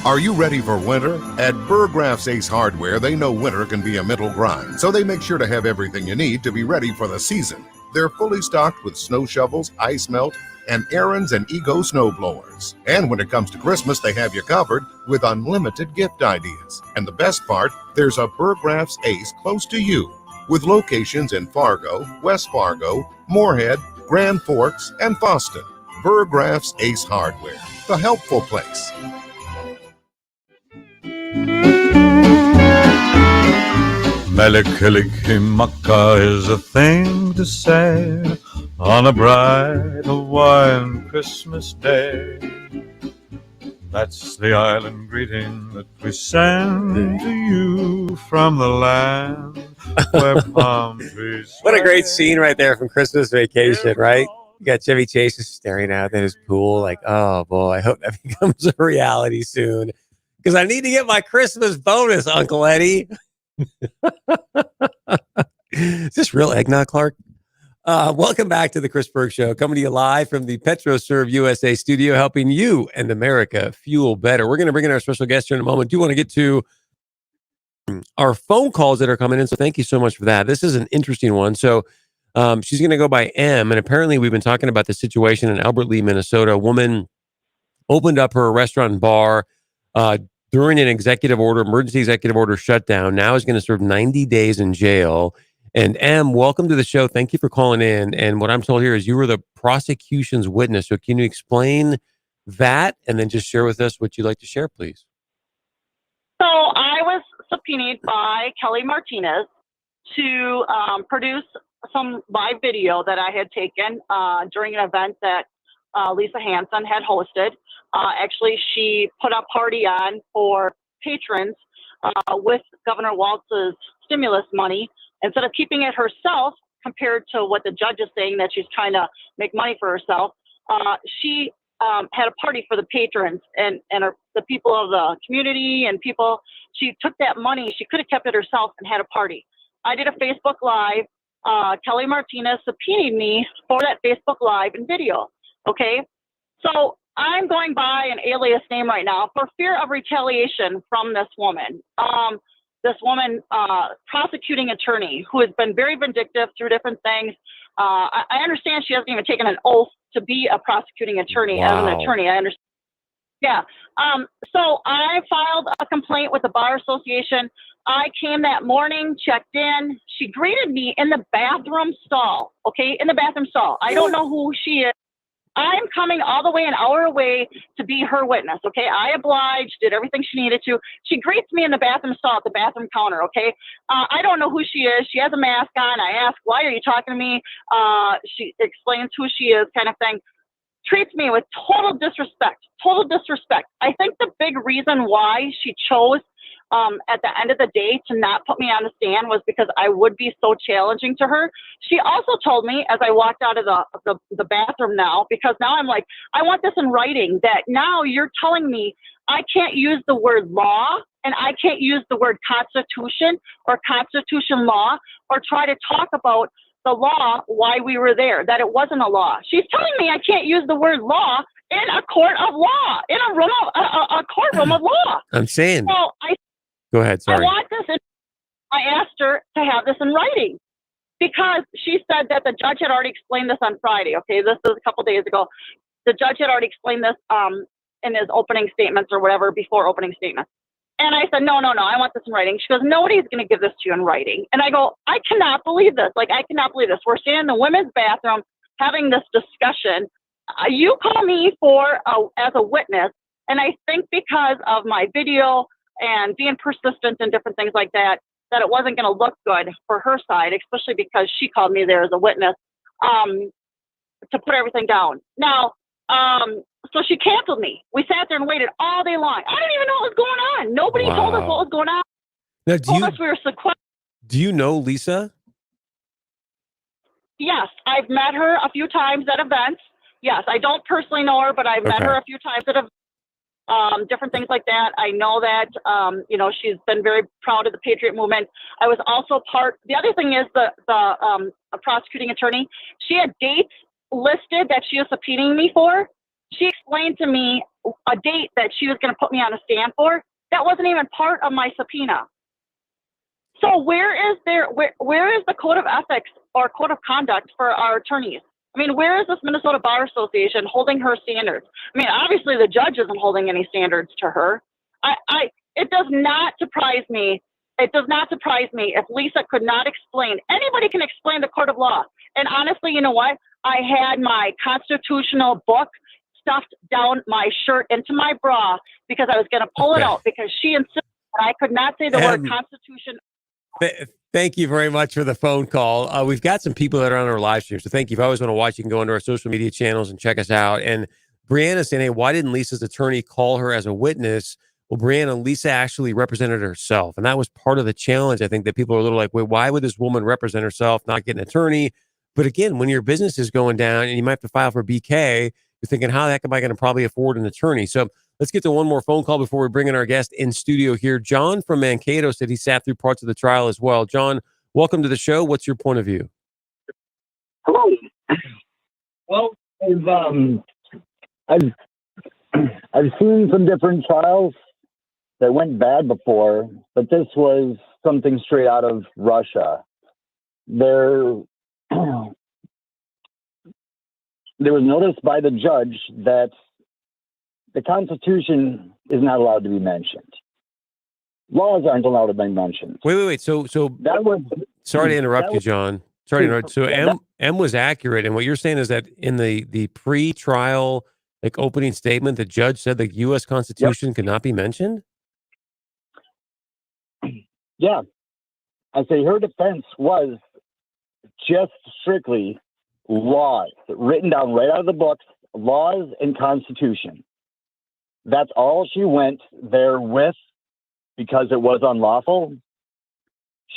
Are you ready for winter? At Berg Ace Hardware, they know winter can be a mental grind, so they make sure to have everything you need to be ready for the season. They're fully stocked with snow shovels, ice melt, and Aaron's and Ego snow blowers. And when it comes to Christmas, they have you covered with unlimited gift ideas. And the best part, there's a Berg Ace close to you, with locations in Fargo, West Fargo, Moorhead, Grand Forks, and Boston. Berg Ace Hardware, the helpful place. Melikilikimaka is a thing to say on a bright Hawaiian Christmas day. That's the island greeting that we send to you from the land where palm trees. What a great scene right there from Christmas Vacation, right? You got Chevy Chase just staring out at his pool like, oh boy, I hope that becomes a reality soon. Because I need to get my Christmas bonus, Uncle Eddie. Is this real eggnog, Clark? Welcome back to the Chris Berg Show, coming to you live from the PetroServe USA studio, helping you and America fuel better. We're going to bring in our special guest here in a moment. Do want to get to our phone calls that are coming in, so thank you so much for that. This is an interesting one. So she's going to go by M, and apparently we've been talking about the situation in Albert Lea, Minnesota. A woman opened up her restaurant and bar during an emergency executive order shutdown. Now is going to serve 90 days in jail. And M, welcome to the show. Thank you for calling in. And what I'm told here is you were the prosecution's witness. So can you explain that and then just share with us what you'd like to share, please? So I was subpoenaed by Kelly Martinez to produce some live video that I had taken during an event that Lisa Hansen had hosted. Actually, she put a party on for patrons with Governor Walz's stimulus money. Instead of keeping it herself, compared to what the judge is saying that she's trying to make money for herself, she had a party for the patrons and the people of the community and people. She took that money. She could have kept it herself and had a party. I did a Facebook Live. Kelly Martinez subpoenaed me for that Facebook Live and video. Okay, so I'm going by an alias name right now for fear of retaliation from this woman. this woman, prosecuting attorney who has been very vindictive through different things. I understand she hasn't even taken an oath to be a prosecuting attorney as an attorney. I understand. Yeah. So I filed a complaint with the Bar Association. I came that morning, checked in. She greeted me in the bathroom stall. Okay, in the bathroom stall. I don't know who she is. I'm coming all the way an hour away to be her witness. Okay, I obliged, did everything she needed to. She greets me in the bathroom stall at the bathroom counter. Okay, I don't know who she is. She has a mask on. I ask, why are you talking to me? She explains who she is, kind of thing. Treats me with total disrespect. I think the big reason why she chose at the end of the day to not put me on the stand was because I would be so challenging to her. She also told me as I walked out of the bathroom now, because now I'm like, I want this in writing, that now you're telling me I can't use the word law and I can't use the word constitution or constitution law or try to talk about the law, why we were there, that it wasn't a law. She's telling me I can't use the word law in a court of law, in a room of a courtroom of law. I'm saying. So Go ahead. Sorry. I want this. I asked her to have this in writing because she said that the judge had already explained this on Friday. Okay, this is a couple days ago. The judge had already explained this in his opening statements or whatever, before opening statements. And I said, no, I want this in writing. She goes, nobody's going to give this to you in writing. And I go, I cannot believe this. Like, I cannot believe this. We're standing in the women's bathroom having this discussion. You call me as a witness. And I think because of my video and being persistent and different things like that, that it wasn't going to look good for her side, especially because she called me there as a witness, to put everything down. Now, so she canceled me. We sat there and waited all day long. I didn't even know what was going on. Nobody told us what was going on. Now, Told us we were sequestered. Do you know Lisa? Yes, I've met her a few times at events. Yes, I don't personally know her, but I've met her a few times at events. Different things like that. I know that, she's been very proud of the Patriot movement. I was also the other thing is the prosecuting attorney, she had dates listed that she was subpoenaing me for. She explained to me a date that she was going to put me on a stand for. That wasn't even part of my subpoena. So where is the code of ethics or code of conduct for our attorneys? I mean, where is this Minnesota Bar Association holding her standards? I mean, obviously the judge isn't holding any standards to her. It does not surprise me. It does not surprise me if Lisa could not explain. Anybody can explain the court of law. And honestly, you know what? I had my constitutional book stuffed down my shirt into my bra because I was going to pull it out because she insisted that I could not say the word constitution. Thank you very much for the phone call. We've got some people that are on our live stream, so thank you. If you always want to watch, you can go into our social media channels and check us out. And Brianna's saying, hey, why didn't Lisa's attorney call her as a witness? Well, Brianna, Lisa actually represented herself, and that was part of the challenge. I think that people are a little like, wait, why would this woman represent herself, not get an attorney? But again, when your business is going down and you might have to file for BK, you're thinking, how the heck am I going to probably afford an attorney? So let's get to one more phone call before we bring in our guest in studio here. John from Mankato said he sat through parts of the trial as well. John, welcome to the show. What's your point of view? Hello. Well, I've seen some different trials that went bad before, but this was something straight out of Russia. There was notice by the judge that the Constitution is not allowed to be mentioned. Laws aren't allowed to be mentioned. Wait. So that was. Sorry to interrupt you, John. Sorry to interrupt. So M was accurate, and what you're saying is that in the pre-trial opening statement, the judge said the U.S. Constitution could not be mentioned. Yeah, I say her defense was just strictly laws written down right out of the books, laws and Constitution. That's all she went there with because it was unlawful.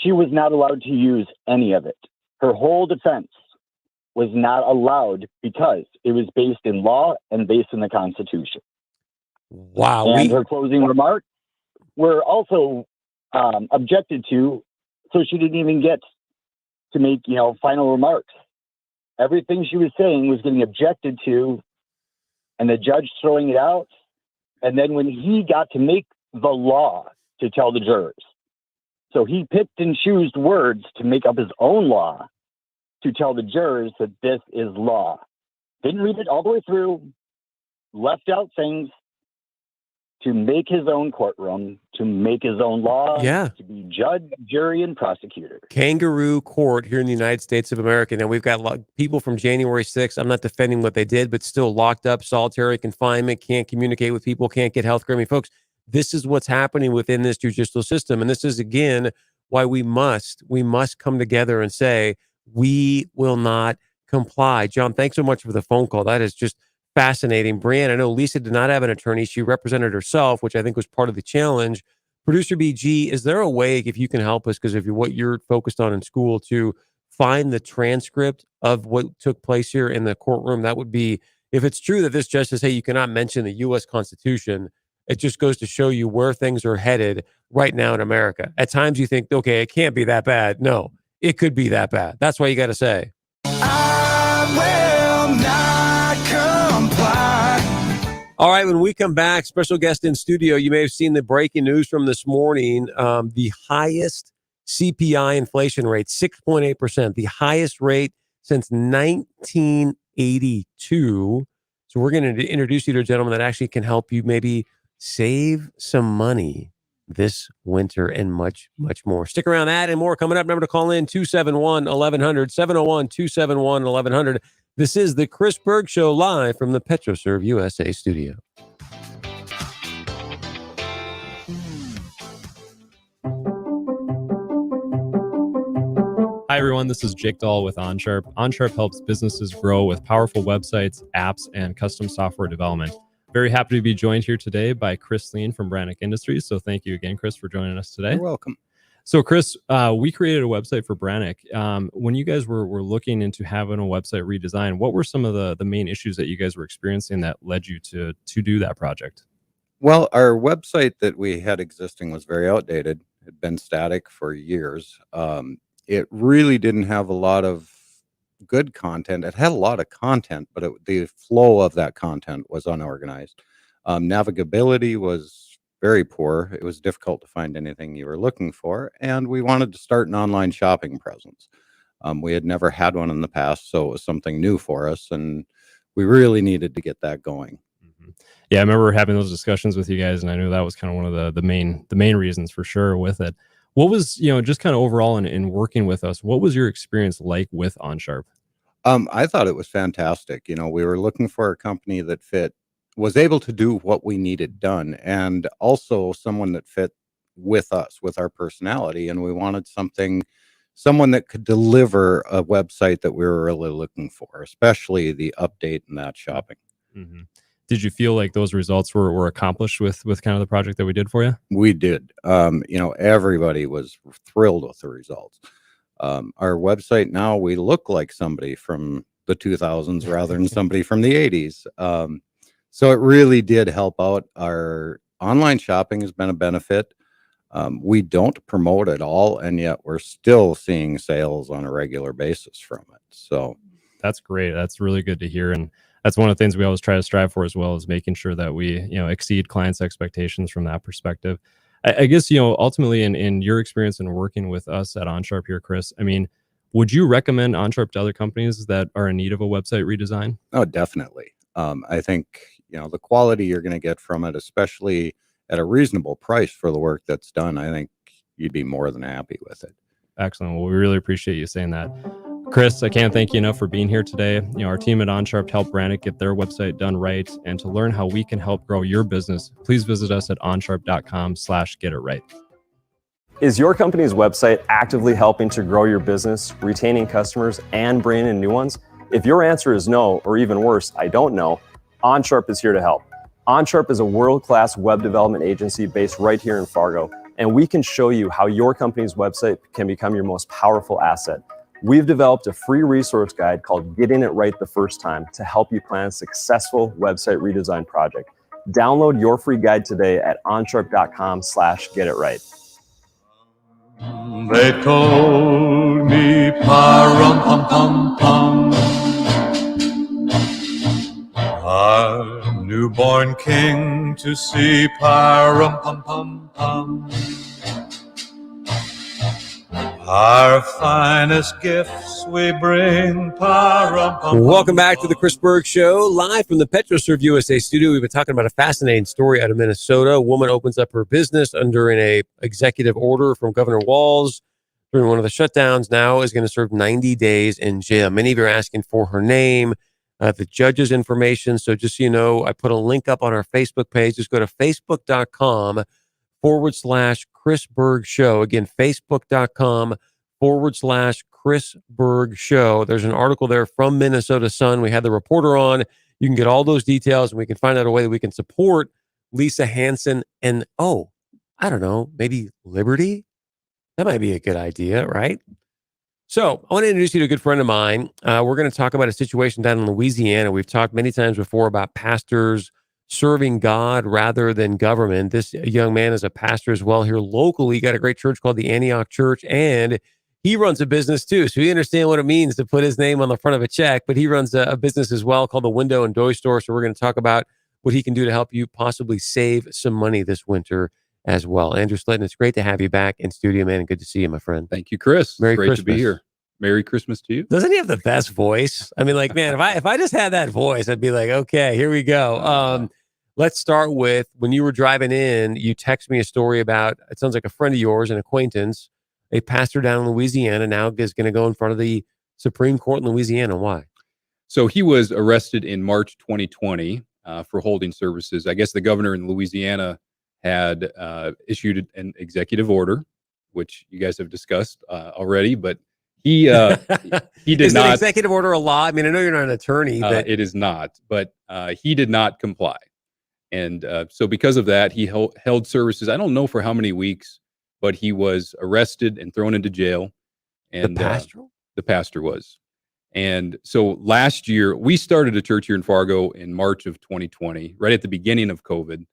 She was not allowed to use any of it. Her whole defense was not allowed because it was based in law and based in the Constitution. Wow. And her closing remarks were also objected to, so she didn't even get to make, final remarks. Everything she was saying was getting objected to, and the judge throwing it out. And then when he got to make the law to tell the jurors, So he picked and chose words to make up his own law to tell the jurors that this is law. Didn't read it all the way through, left out things to make his own courtroom, to make his own law, to be judge, jury, and prosecutor. Kangaroo court here in the United States of America. Now, we've got people from January 6th. I'm not defending what they did, but still locked up, solitary confinement, can't communicate with people, can't get health care. I mean, folks, this is what's happening within this judicial system. And this is, again, why we must come together and say, we will not comply. John, thanks so much for the phone call. That is just fascinating. Brianne, I know Lisa did not have an attorney. She represented herself, which I think was part of the challenge. Producer BG, is there a way, if you can help us, because what you're focused on in school, to find the transcript of what took place here in the courtroom? That would be, if it's true that this judge says, hey, you cannot mention the U.S. Constitution, it just goes to show you where things are headed right now in America. At times you think, okay, it can't be that bad. No, it could be that bad. That's why you got to say, I will not comply. All right, when we come back, special guest in studio, you may have seen the breaking news from this morning. The highest CPI inflation rate, 6.8%, the highest rate since 1982. So we're going to introduce you to a gentleman that actually can help you maybe save some money this winter and much, much more. Stick around, that and more coming up. Remember to call in 271-1100, 701-271-1100. This is the Chris Berg Show, live from the PetroServe USA studio. Hi, everyone. This is Jake Dahl with OnSharp. OnSharp helps businesses grow with powerful websites, apps, and custom software development. Very happy to be joined here today by Chris Lean from Brannick Industries. So thank you again, Chris, for joining us today. You're welcome. So, Chris, we created a website for Brannick. When you guys were looking into having a website redesign, what were some of the main issues that you guys were experiencing that led you to do that project? Well, our website that we had existing was very outdated. It had been static for years. It really didn't have a lot of good content. It had a lot of content, but the flow of that content was unorganized. Navigability was very poor. It was difficult to find anything you were looking for, and we wanted to start an online shopping presence. We had never had one in the past, so it was something new for us, and we really needed to get that going. Yeah, I remember having those discussions with you guys, and I knew that was kind of one of the main reasons for sure with it. What was, just kind of overall in working with us, what was your experience like with OnSharp? I thought it was fantastic. We were looking for a company that was able to do what we needed done, and also someone that fit with us, with our personality. And we wanted someone that could deliver a website that we were really looking for, especially the update and that shopping. Mm-hmm. Did you feel like those results were accomplished with kind of the project that we did for you? We did. Everybody was thrilled with the results. Our website now, we look like somebody from the 2000s rather than somebody from the 80s. So it really did help out. Our online shopping has been a benefit. We don't promote at all, and yet we're still seeing sales on a regular basis from it. So that's great. That's really good to hear. And that's one of the things we always try to strive for as well, is making sure that we, exceed clients' expectations from that perspective. I guess, ultimately in your experience in working with us at OnSharp here, Chris, I mean, would you recommend OnSharp to other companies that are in need of a website redesign? Oh, definitely. I think, the quality you're going to get from it, especially at a reasonable price for the work that's done, I think you'd be more than happy with it. Excellent. Well, we really appreciate you saying that. Chris, I can't thank you enough for being here today. Our team at OnSharp helped Brannick get their website done right. And to learn how we can help grow your business, please visit us at onsharp.com/getItRight. Is your company's website actively helping to grow your business, retaining customers, and bringing in new ones? If your answer is no, or even worse, I don't know, OnSharp is here to help. OnSharp is a world-class web development agency based right here in Fargo, and we can show you how your company's website can become your most powerful asset. We've developed a free resource guide called Getting It Right the First Time to help you plan a successful website redesign project. Download your free guide today at onsharp.com/getitright. They told me pa-rum-pum-pum-pum, our newborn king to see pa-rum-pum-pum-pum. Our finest gifts we bring. Welcome back to the Chris Berg Show, live from the PetroServe USA studio. We've been talking about a fascinating story out of Minnesota. A woman opens up her business under an executive order from Governor Walz during one of the shutdowns. Now is going to serve 90 days in jail. Many of you are asking for her name, the judge's information. So just so you know, I put a link up on our Facebook page. Just go to facebook.com/Chris Berg Show. Again, facebook.com/Chris Berg Show. There's an article there from Minnesota Sun. We had the reporter on. You can get all those details, and we can find out a way that we can support Lisa Hansen and, I don't know, maybe Liberty? That might be a good idea, right? So I want to introduce you to a good friend of mine. We're going to talk about a situation down in Louisiana. We've talked many times before about pastors serving God rather than government. This young man is a pastor as well here locally. He got a great church called the Antioch Church, and he runs a business too. So you understand what it means to put his name on the front of a check, but he runs a business as well called the Window and Door Store. So we're going to talk about what he can do to help you possibly save some money this winter as well. Andrew Slayton, it's great to have you back in studio, man, and good to see you, my friend. Thank you, Chris. Merry Great Christmas. to be here. Merry Christmas to you. Doesn't he have the best voice? I mean, like, man, if I just had that voice, I'd be like, okay, here we go. Let's start with when you were driving in, you text me a story about, it sounds like a friend of yours, an acquaintance, a pastor down in Louisiana now is going to go in front of the Supreme Court in Louisiana. Why? So he was arrested in March 2020 for holding services. I guess the governor in Louisiana had issued an executive order, which you guys have discussed already, but he did Is not. an executive order a law? I mean, I know you're not an attorney, but it is not, but he did not comply. And so because of that, he held services. I don't know for how many weeks, but he was arrested and thrown into jail. And the pastor was. And so last year, we started a church here in Fargo in March of 2020, right at the beginning of COVID.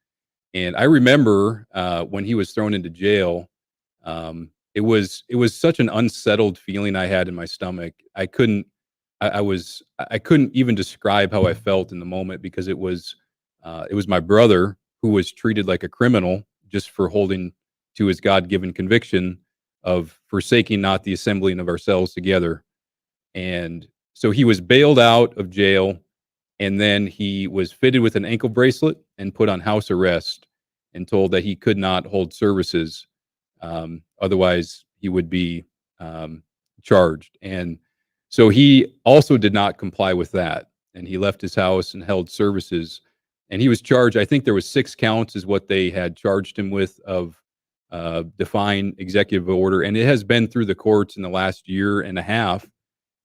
And I remember when he was thrown into jail, it was such an unsettled feeling I had in my stomach. I couldn't even describe how I felt in the moment, because it was my brother who was treated like a criminal just for holding to his God-given conviction of forsaking not the assembling of ourselves together. And so he was bailed out of jail, and then he was fitted with an ankle bracelet and put on house arrest and told that he could not hold services. Otherwise, he would be charged. And so he also did not comply with that. And he left his house and held services. And he was charged, I think there was 6 counts is what they had charged him with, of defying executive order. And it has been through the courts in the last year and a half.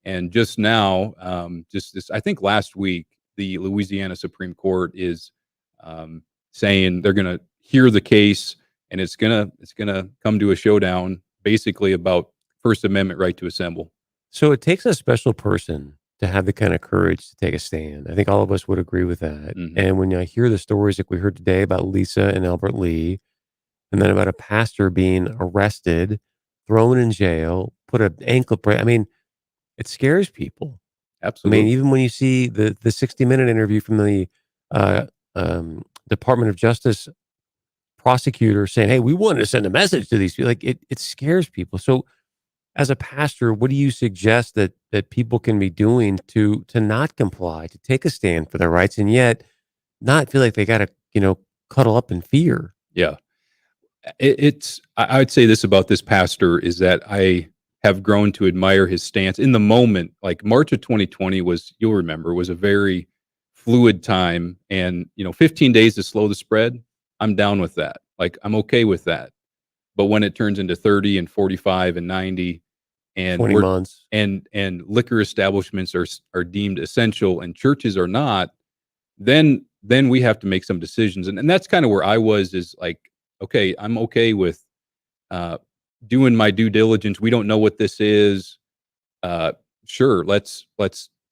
And just now, I think last week, the Louisiana Supreme Court is saying they're going to hear the case, and it's gonna come to a showdown, basically about First Amendment right to assemble. So it takes a special person to have the kind of courage to take a stand. I think all of us would agree with that. Mm-hmm. And when I hear the stories like we heard today about Lisa and Albert Lee, and then about a pastor being arrested, thrown in jail, put an ankle brace, I mean, it scares people. Absolutely. I mean, even when you see the 60-minute interview from the Department of Justice prosecutor saying, hey, we wanted to send a message to these people, like it scares people. So as a pastor, what do you suggest that people can be doing to not comply, to take a stand for their rights, and yet not feel like they got to, cuddle up in fear? Yeah. I would say this about this pastor is that I have grown to admire his stance in the moment. Like March of 2020 you'll remember, was a very fluid time, and 15 days to slow the spread, I'm down with that. Like, I'm okay with that. But when it turns into 30 and 45 and 90 and 20 months and liquor establishments are deemed essential and churches are not, then we have to make some decisions. And that's kind of where I was, is like, okay, I'm okay with doing my due diligence. We don't know what this is. Sure, let's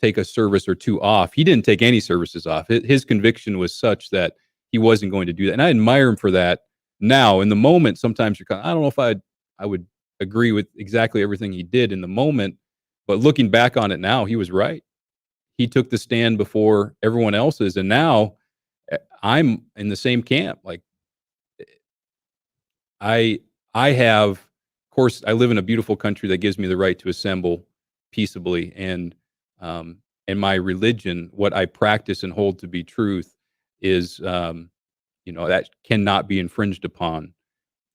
take a service or 2 off. He didn't take any services off. His conviction was such that he wasn't going to do that. And I admire him for that. Now, in the moment, sometimes you're kind of, I don't know if I would agree with exactly everything he did in the moment, but looking back on it now, he was right. He took the stand before everyone else is. And now I'm in the same camp. Like, I have course, I live in a beautiful country that gives me the right to assemble peaceably, and my religion, what I practice and hold to be truth, is that cannot be infringed upon.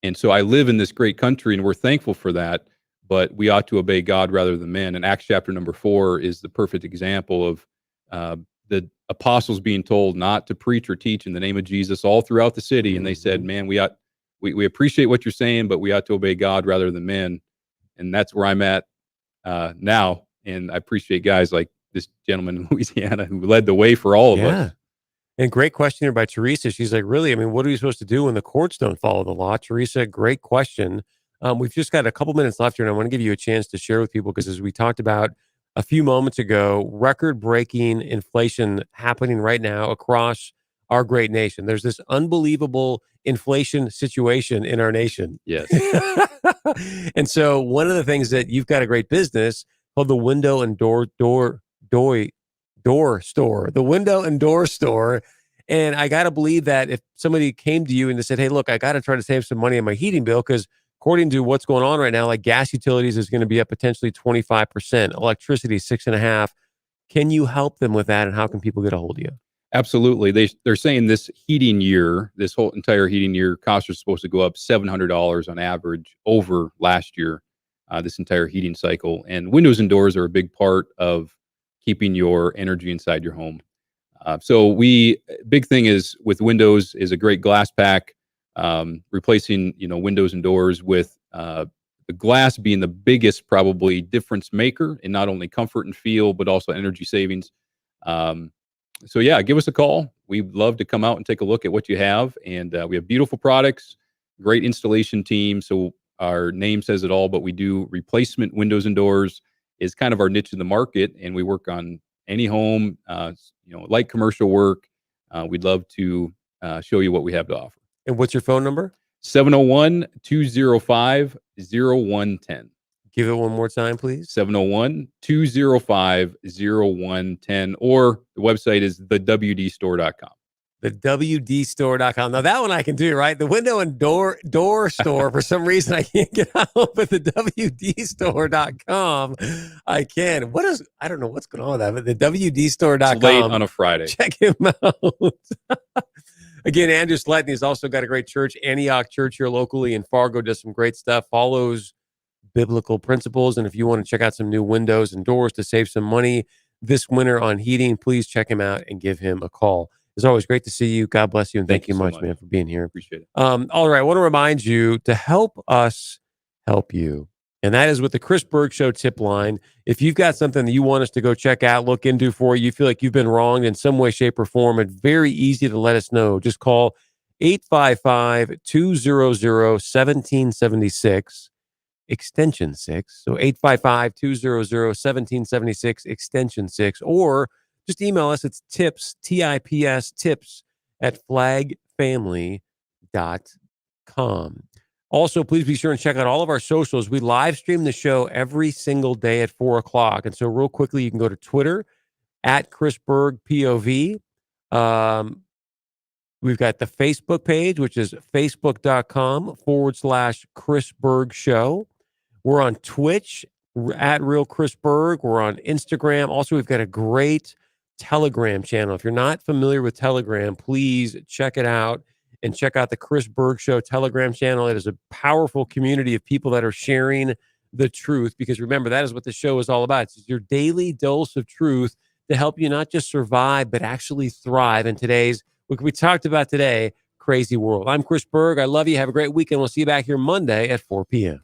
And so I live in this great country, and we're thankful for that. But we ought to obey God rather than men. And Acts chapter number 4 is the perfect example of the apostles being told not to preach or teach in the name of Jesus all throughout the city. And they said, man, we appreciate what you're saying, but we ought to obey God rather than men. And that's where I'm at now. And I appreciate guys like this gentleman in Louisiana who led the way for all of us. And great question here by Teresa. She's like, really, I mean, what are we supposed to do when the courts don't follow the law? Teresa, great question. We've just got a couple minutes left here, and I want to give you a chance to share with people, because as we talked about a few moments ago, record-breaking inflation happening right now across our great nation. There's this unbelievable inflation situation in our nation. Yes. And so one of the things that you've got a great business called the Window and Door Store, the Window and Door Store. And I got to believe that if somebody came to you and they said, hey, look, I got to try to save some money on my heating bill, because according to what's going on right now, like gas utilities is going to be up potentially 25%, electricity 6.5%. Can you help them with that? And how can people get a hold of you? Absolutely. They're saying this heating year, this whole entire heating year, costs are supposed to go up $700 on average over last year, this entire heating cycle. And windows and doors are a big part of keeping your energy inside your home. So big thing is with windows is a great glass pack, replacing, windows and doors with the glass being the biggest probably difference maker in not only comfort and feel, but also energy savings. So yeah, give us a call. We'd love to come out and take a look at what you have. And we have beautiful products, great installation team. So our name says it all, but we do replacement windows and doors is kind of our niche in the market. And we work on any home, light commercial work. We'd love to show you what we have to offer. And what's your phone number? 701-205-0110. Give it one more time, please. 701-205-0110. Or the website is thewdstore.com. thewdstore.com. Now that one I can do, right? The Window and Door Store. For some reason I can't get out, but the wdstore.com I can. I don't know what's going on with that, but the wdstore.com. It's late on a Friday. Check him out. Again, Andrew Sletney has also got a great church, Antioch Church here locally in Fargo, does some great stuff, follows biblical principles. And if you want to check out some new windows and doors to save some money this winter on heating, please check him out and give him a call. It's always great to see you. God bless you. And thank you so much, man, for being here. Appreciate it. All right. I want to remind you to help us help you. And that is with the Chris Berg Show tip line. If you've got something that you want us to go check out, look into for you, feel like you've been wronged in some way, shape, or form, it's very easy to let us know. Just call 855-200-1776, extension 6. So 855-200-1776, extension 6. Or just email us. It's tips, T-I-P-S, tips @flagfamily.com. Also, please be sure and check out all of our socials. We live stream the show every single day at 4 o'clock. And so real quickly, you can go to Twitter @ChrisBergPOV. We've got the Facebook page, which is facebook.com/Chris Berg Show. We're on Twitch @RealChrisBerg. We're on Instagram. Also, we've got a great Telegram channel. If you're not familiar with Telegram, please check it out. And check out the Chris Berg Show Telegram channel. It is a powerful community of people that are sharing the truth, because remember, that is what the show is all about. It's your daily dose of truth to help you not just survive, but actually thrive in today's, what we talked about today, crazy world. I'm Chris Berg. I love you. Have a great weekend. We'll see you back here Monday at 4 p.m.